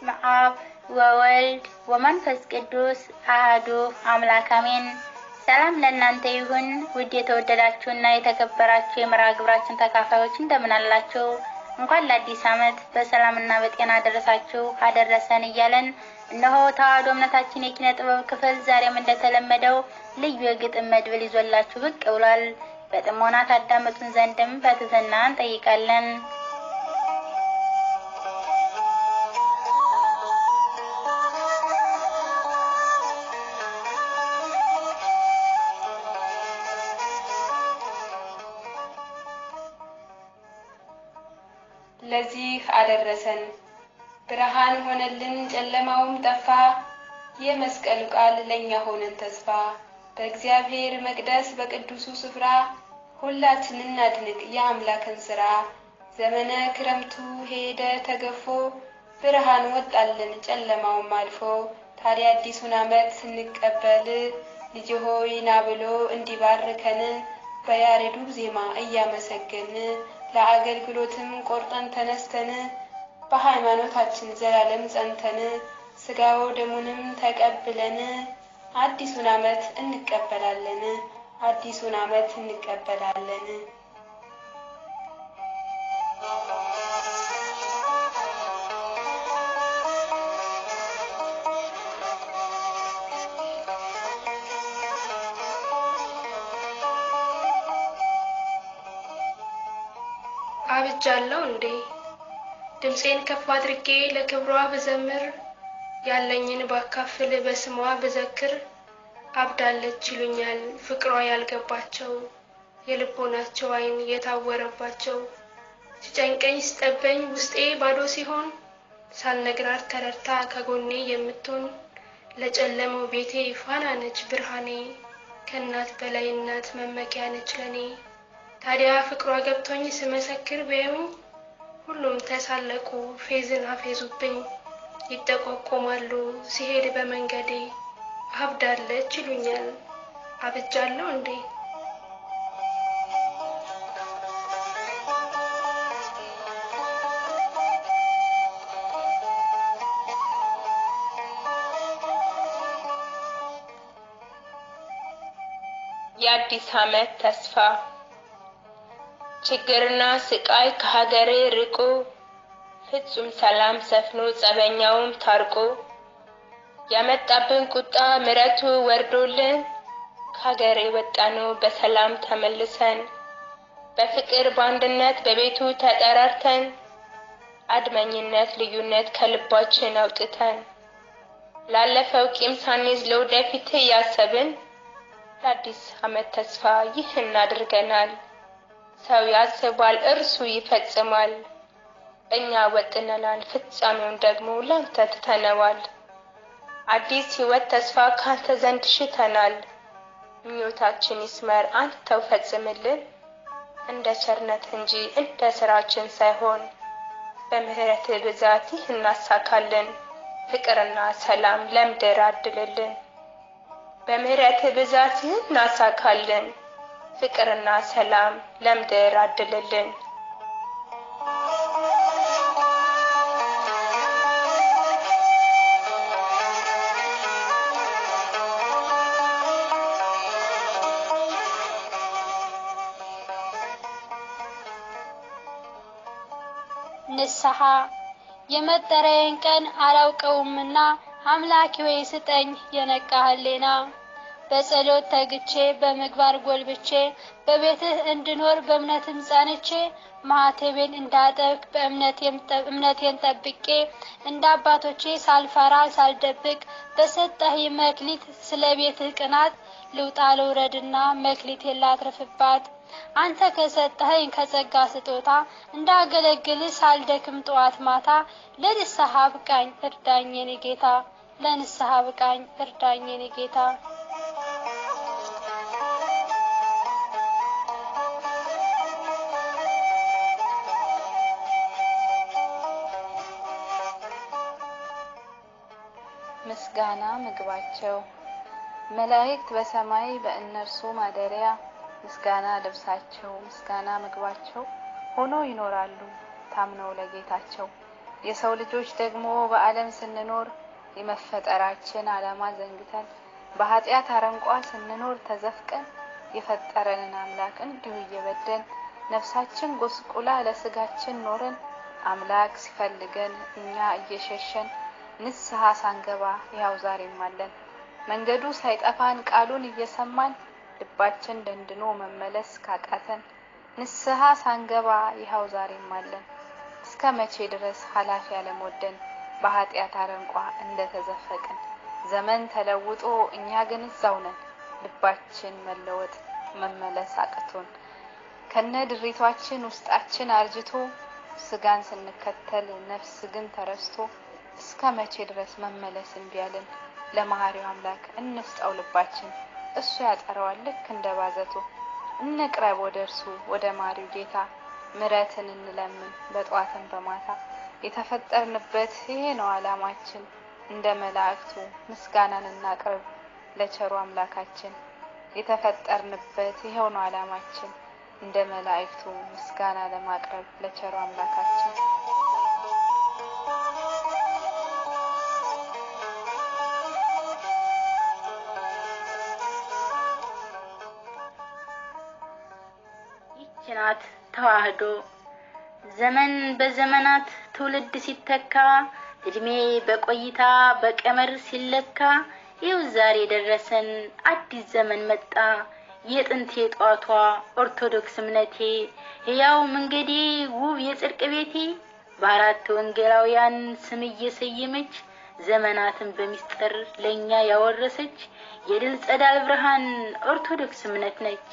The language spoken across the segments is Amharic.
በስመ አብ ወወልድ ወመንፈስ ቅዱስ አሐዱ አምላክ አሜን። ሰላም ለእናንተ ይሁን። ውድ የተወደዳችሁና የተከበራችሁ የመርሃ ግብራችን ተካፋዮች እንደምን አላችሁ? እንኳን ለአዲስ ዓመት በሰላምና በጤና አደረሳችሁ አደረሰን እያለን እነሆ ተዋሕዶ እምነታችን የኪነ ጥበብ ክፍል ዛሬም እንደተለመደው ልዩ የግጥም መድብል ይዞላችሁ ብቅ ብሏል። በጥሞና ታዳምጡን ዘንድም በትህትና እንጠይቃለን። ለዚህ አደረሰን ብርሃን ሆነልን ጨለማውም ጠፋ፣ የመስቀሉ ቃል ለኛ ሆነን ተስፋ። በእግዚአብሔር መቅደስ በቅዱሱ ስፍራ ሁላችንን እናድንቅ የአምላክን ሥራ። ዘመነ ክረምቱ ሄደ ተገፎ፣ ብርሃን ወጣልን ጨለማውም አልፎ። ታዲያ አዲሱን ዓመት ስንቀበል ልጅ ሆይ ና ብሎ እንዲባርከን በያሬዱ ዜማ እያመሰገን ለአገልግሎትም ቆርጠን ተነስተን በሃይማኖታችን ዘላለም ጸንተን ሥጋው ደሙንም ተቀብለን አዲሱን ዓመት እንቀበላለን አዲሱን ዓመት እንቀበላለን። አብጃለሁ እንዴ ድምጼን ከፍ አድርጌ ለክብሯ ብዘምር፣ ያለኝን ባካፍል በስሟ ብዘክር። አብዳለች ይሉኛል ፍቅሯ ያልገባቸው፣ የልቦናቸው ዓይን የታወረባቸው። ሲጨንቀኝ ሲጠበኝ ውስጤ ባዶ ሲሆን፣ ሳልነግራት ተረድታ ከጎኔ የምትሆን። ለጨለመው ቤቴ ፋና ነች ብርሃኔ፣ ከእናት በላይ እናት መመኪያ ነች ለኔ። ታዲያ ፍቅሯ ገብቶኝ ስመሰክር ቢያዩኝ፣ ሁሉም ተሳለቁ ፌዝን አፌዙብኝ። ይጠቋቆማሉ ሲሄድ በመንገዴ፣ አብዳለች ይሉኛል አብጃለሁ እንዴ። የአዲስ ዓመት ተስፋ። ችግርና ስቃይ ከሀገሬ ርቆ፣ ፍጹም ሰላም ሰፍኖ ጸበኛውም ታርቆ። ያመጣብን ቁጣ ምሕረቱ ወርዶልን፣ ከሀገሬ ወጣነው በሰላም ተመልሰን። በፍቅር በአንድነት በቤቱ ተጠራርተን፣ አድመኝነት ልዩነት ከልባችን አውጥተን። ላለፈው ቂም ሳንይዝ ለወደፊት ያሰብን፣ ለአዲስ ዓመት ተስፋ ይህን አድርገናል። ሰው ያስባል እርሱ ይፈጽማል፣ እኛ ወጥነናል ፍጻሜውን ደግሞ ላንተ ትተነዋል። አዲስ ሕይወት ተስፋ ካንተ ዘንድ ሽተናል፣ ምኞታችን ይስመር አንተው ፈጽምልን። እንደ ቸርነት እንጂ እንደ ስራችን ሳይሆን፣ በምህረት ብዛት ይህን እናሳካለን። ፍቅርና ሰላም ለምድር አድልልን፣ በምህረት ብዛት ይህን እናሳካለን። ፍቅርና ሰላም ለምድር አድልልን። ንስሐ የመጠሪያዬን ቀን አላውቀውምና፣ አምላኬ ሆይ ስጠኝ የነቃ ሕሊና። በጸሎት ተግቼ በምግባር ጎልብቼ፣ በቤትህ እንድኖር በእምነትም ጸንቼ። ማኅተቤን እንዳጠብቅ እምነቴን ጠብቄ፣ እንደ አባቶቼ ሳልፈራ ሳልደብቅ። በሰጠኸኝ መክሊት ስለ ቤትህ ቅናት፣ ልውጣ ልውረድና መክሊቴን ላትርፍባት። አንተ ከሰጠኸኝ ከጸጋ ስጦታ፣ እንዳገለግልህ ሳልደክም ጠዋት ማታ። ለንስሐ አብቃኝ እርዳኝ የኔ ጌታ፣ ለንስሐ አብቃኝ እርዳኝ የኔ ጌታ። ምስጋና ምግባቸው። መላእክት በሰማይ በእነርሱ ማደሪያ፣ ምስጋና ልብሳቸው ምስጋና ምግባቸው ሆኖ ይኖራሉ ታምነው ለጌታቸው። የሰው ልጆች ደግሞ በዓለም ስንኖር የመፈጠራችን ዓላማ ዘንግተን በኃጢአት አረንቋ ስንኖር ተዘፍቀን የፈጠረንን አምላክ እንዲሁ እየበደን ነፍሳችን ጎስቁላ ለስጋችን ኖረን አምላክ ሲፈልገን እኛ እየሸሸን ንስሐ ሳንገባ ያው ዛሬም አለን። መንገዱ ሳይጠፋን ቃሉን እየሰማን ልባችን ደንድኖ መመለስ ካቃተን ንስሐ ሳንገባ ያው ዛሬም አለን። እስከ መቼ ድረስ ኃላፊ ያለሞደን በኃጢአት አረንቋ እንደተዘፈቅን ዘመን ተለውጦ እኛ ግን እዛው ነን። ልባችን መለወጥ መመለስ አቅቶን ከነ ድሪቷችን ውስጣችን አርጅቶ ስጋን ስንከተል ነፍስ ግን ተረስቶ እስከ መቼ ድረስ መመለስ እንቢያለን? ለመሐሪው አምላክ እንስጣው ልባችን እሱ ያጠራዋል ልክ እንደባዘቶ። እንቅረብ ወደ እርሱ ወደ ማሪው ጌታ ምሕረትን እንለምን በጧትም በማታ። የተፈጠርንበት ይሄ ነው ዓላማችን እንደ መላእክቱ ምስጋናን እናቅርብ ለቸሩ አምላካችን። የተፈጠርንበት ይሄው ነው ዓላማችን እንደ መላእክቱ ምስጋና ለማቅረብ ለቸሩ አምላካችን። ይችናት ተዋህዶ ዘመን በዘመናት ትውልድ ሲተካ እድሜ በቆይታ በቀመር ሲለካ ይው ዛሬ ደረሰን አዲስ ዘመን መጣ። የጥንት የጧቷ ኦርቶዶክስ እምነቴ ያው መንገዴ ውብ የጽድቅ ቤቴ በአራት ወንጌላውያን ስም እየሰየመች ዘመናትን በሚስጥር ለኛ ያወረሰች የድል ጸዳል ብርሃን ኦርቶዶክስ እምነት ነች።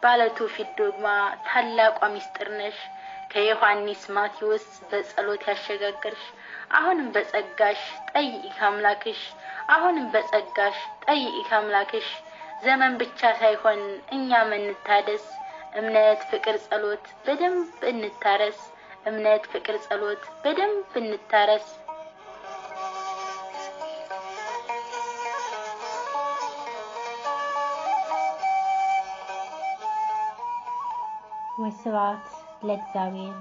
ባለቱ ፊት ዶግማ ታላቋ ሚስጥር ነሽ። ከዮሐንስ ማቴዎስ በጸሎት ያሸጋገርሽ አሁንም በጸጋሽ ጠይቂ አምላክሽ አሁንም በጸጋሽ ጠይቂ አምላክሽ። ዘመን ብቻ ሳይሆን እኛም እንታደስ እምነት ፍቅር ጸሎት በደንብ እንታረስ እምነት ፍቅር ጸሎት በደንብ እንታረስ። ወስብሐት ለእግዚአብሔር።